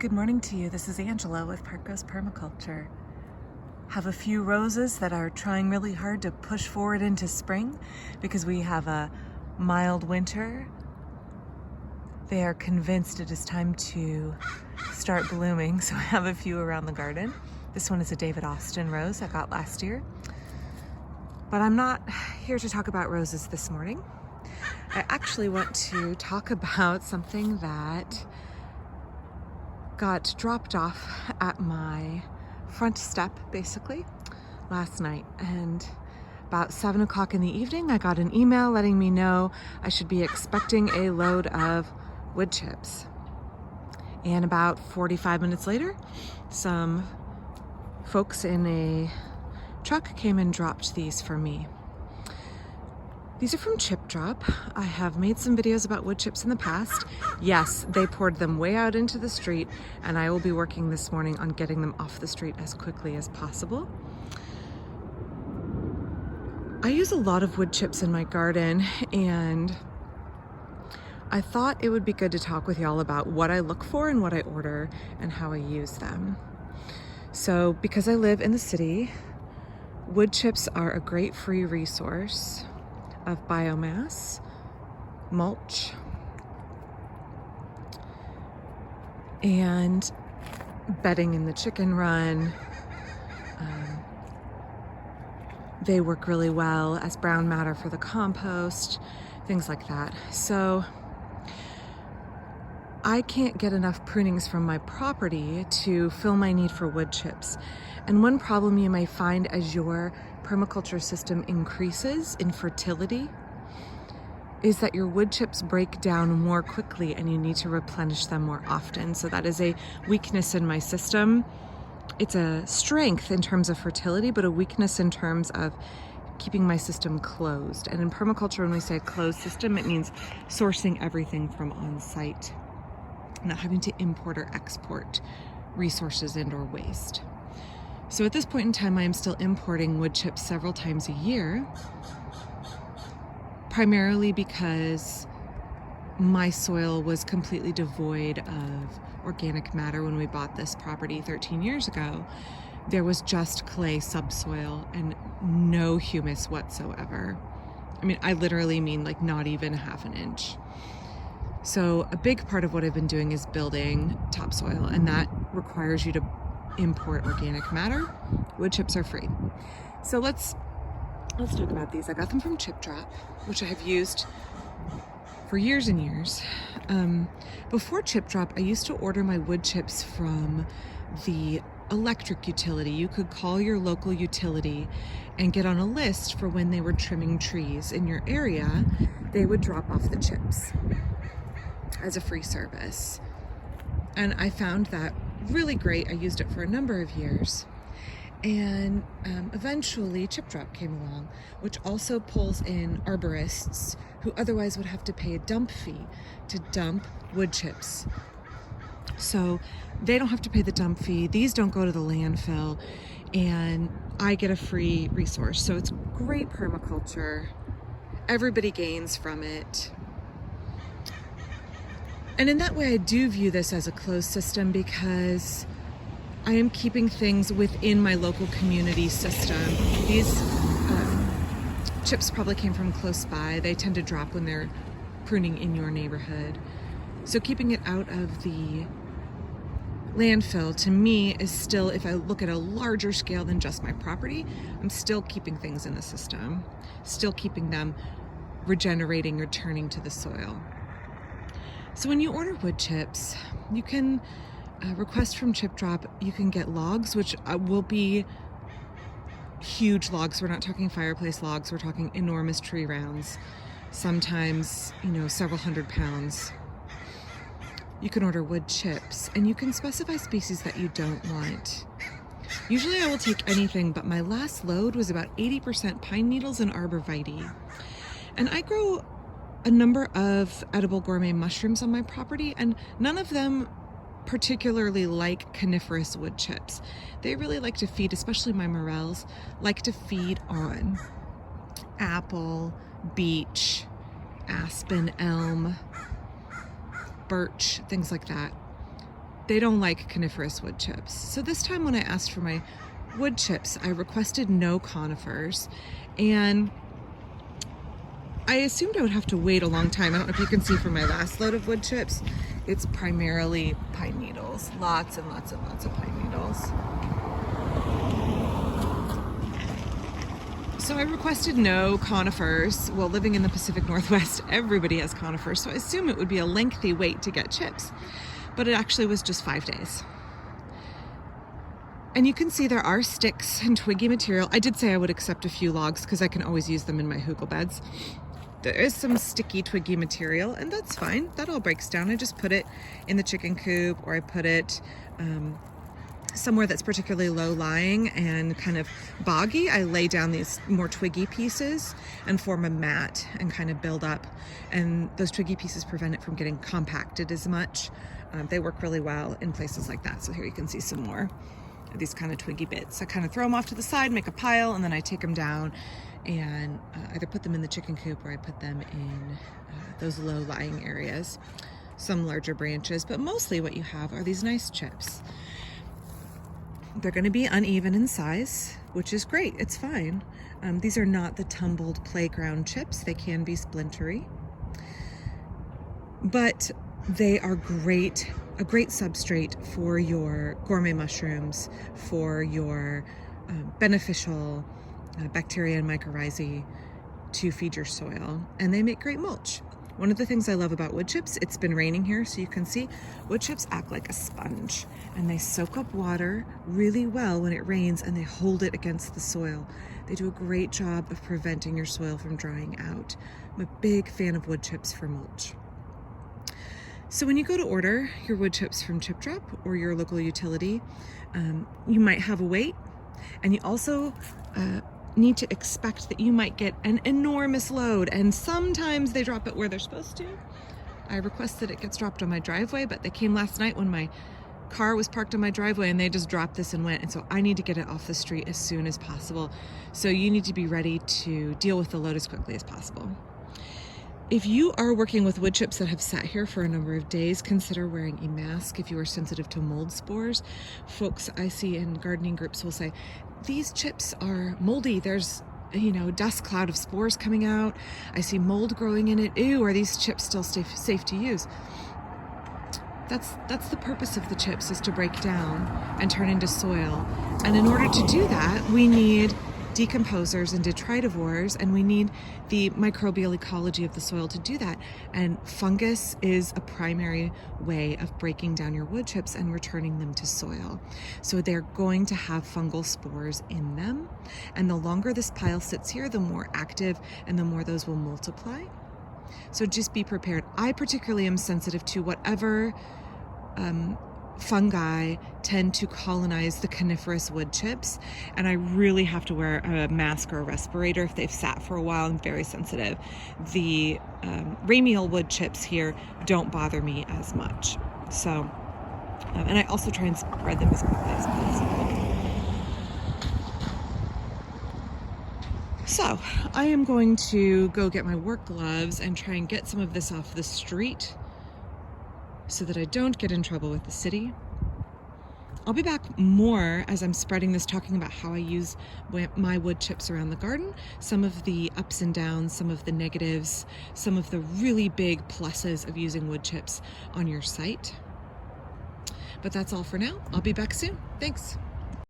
Good morning to you. This is Angela with Parkos Permaculture. Have a few roses that are trying really hard to push forward into spring because we have a mild winter. They are convinced it is time to start blooming, so I have a few around the garden. This one is a David Austin rose I got last year. But I'm not here to talk about roses this morning. I actually want to talk about something that got dropped off at my front step basically last night, and about 7 o'clock in the evening I got an email letting me know I should be expecting a load of wood chips. And about 45 minutes later, some folks in a truck came and dropped these for me. These are from Chip Drop. I have made some videos about wood chips in the past. Yes, they poured them way out into the street, and I will be working this morning on getting them off the street as quickly as possible. I use a lot of wood chips in my garden, and I thought it would be good to talk with y'all about what I look for and what I order and how I use them. So because I live in the city, wood chips are a great free resource of biomass, mulch, and bedding in the chicken run. They work really well as brown matter for the compost, things like that. So I can't get enough prunings from my property to fill my need for wood chips. And one problem you may find as your permaculture system increases in fertility is that your wood chips break down more quickly and you need to replenish them more often. So that is a weakness in my system. It's a strength in terms of fertility, but a weakness in terms of keeping my system closed. And in permaculture, when we say closed system, it means sourcing everything from on-site, not having to import or export resources and or waste. So at this point in time, I am still importing wood chips several times a year, primarily because my soil was completely devoid of organic matter when we bought this property 13 years ago. There was just clay subsoil and no humus whatsoever. I mean, I literally mean like not even half an inch. So a big part of what I've been doing is building topsoil, and that requires you to import organic matter. Wood chips are free. So let's talk about these. I got them from Chip Drop, which I have used for years and years. Before Chip Drop, I used to order my wood chips from the electric utility. You could call your local utility and get on a list for when they were trimming trees in your area. They would drop off the chips as a free service. And I found that really great. I used it for a number of years. And eventually Chip Drop came along, which also pulls in arborists who otherwise would have to pay a dump fee to dump wood chips. So they don't have to pay the dump fee. These don't go to the landfill, and I get a free resource. So it's great permaculture. Everybody gains from it. And in that way, I do view this as a closed system because I am keeping things within my local community system. These chips probably came from close by. They tend to drop when they're pruning in your neighborhood. So keeping it out of the landfill to me is still, if I look at a larger scale than just my property, I'm still keeping things in the system, still keeping them regenerating, returning to the soil. So when you order wood chips, you can request from Chip Drop. You can get logs, which will be huge logs. We're not talking fireplace logs. We're talking enormous tree rounds, sometimes, several hundred pounds. You can order wood chips, and you can specify species that you don't want. Usually I will take anything, but my last load was about 80% pine needles and arborvitae. And I grow a number of edible gourmet mushrooms on my property, and none of them particularly like coniferous wood chips. They really like to feed, especially my morels, like to feed on apple, beech, aspen, elm, birch, things like that. they don't like coniferous wood chips. So this time when I asked for my wood chips, I requested no conifers, and I assumed I would have to wait a long time. I don't know if you can see from my last load of wood chips, it's primarily pine needles. Lots and lots and lots of pine needles. So I requested no conifers. Well, living in the Pacific Northwest, everybody has conifers, so I assume it would be a lengthy wait to get chips. But it actually was just 5 days. And you can see there are sticks and twiggy material. I did say I would accept a few logs because I can always use them in my hugel beds. There is some sticky twiggy material, and that's fine. That all breaks down. I just put it in the chicken coop, or I put it somewhere that's particularly low-lying and kind of boggy. I lay down these more twiggy pieces and form a mat and kind of build up. And those twiggy pieces prevent it from getting compacted as much. They work really well in places like that. So here you can see some more of these kind of twiggy bits. I kind of throw them off to the side, make a pile, and then I take them down and either put them in the chicken coop or I put them in those low-lying areas. Some larger branches, but mostly what you have are these nice chips. They're going to be uneven in size, which is great. It's fine. These are not the tumbled playground chips. They can be splintery, but they are great, a great substrate for your gourmet mushrooms, for your beneficial bacteria and mycorrhizae to feed your soil, and they make great mulch. One of the things I love about wood chips, it's been raining here, so you can see wood chips act like a sponge, and they soak up water really well when it rains, and they hold it against the soil. They do a great job of preventing your soil from drying out. I'm a big fan of wood chips for mulch. So when you go to order your wood chips from Chip Drop or your local utility, you might have a wait, and you also need to expect that you might get an enormous load, and sometimes they drop it where they're supposed to. I request that it gets dropped on my driveway, but they came last night when my car was parked on my driveway and they just dropped this and went, and so I need to get it off the street as soon as possible. So you need to be ready to deal with the load as quickly as possible. If you are working with wood chips that have sat here for a number of days, consider wearing a mask if you are sensitive to mold spores. Folks I see in gardening groups will say, these chips are moldy. There's, dust cloud of spores coming out. I see mold growing in it. Ew, are these chips still safe to use? That's the purpose of the chips, is to break down and turn into soil. And in order to do that, we need decomposers and detritivores, and we need the microbial ecology of the soil to do that. And fungus is a primary way of breaking down your wood chips and returning them to soil. So they're going to have fungal spores in them, and the longer this pile sits here, the more active and the more those will multiply. So just be prepared. I particularly am sensitive to whatever fungi tend to colonize the coniferous wood chips, and I really have to wear a mask or a respirator if they've sat for a while. I'm very sensitive. The ramial wood chips here don't bother me as much. So, and I also try and spread them as quickly as possible. So I am going to go get my work gloves and try and get some of this off the street so that I don't get in trouble with the city. I'll be back more as I'm spreading this, talking about how I use my wood chips around the garden, some of the ups and downs, some of the negatives, some of the really big pluses of using wood chips on your site. But that's all for now. I'll be back soon. Thanks.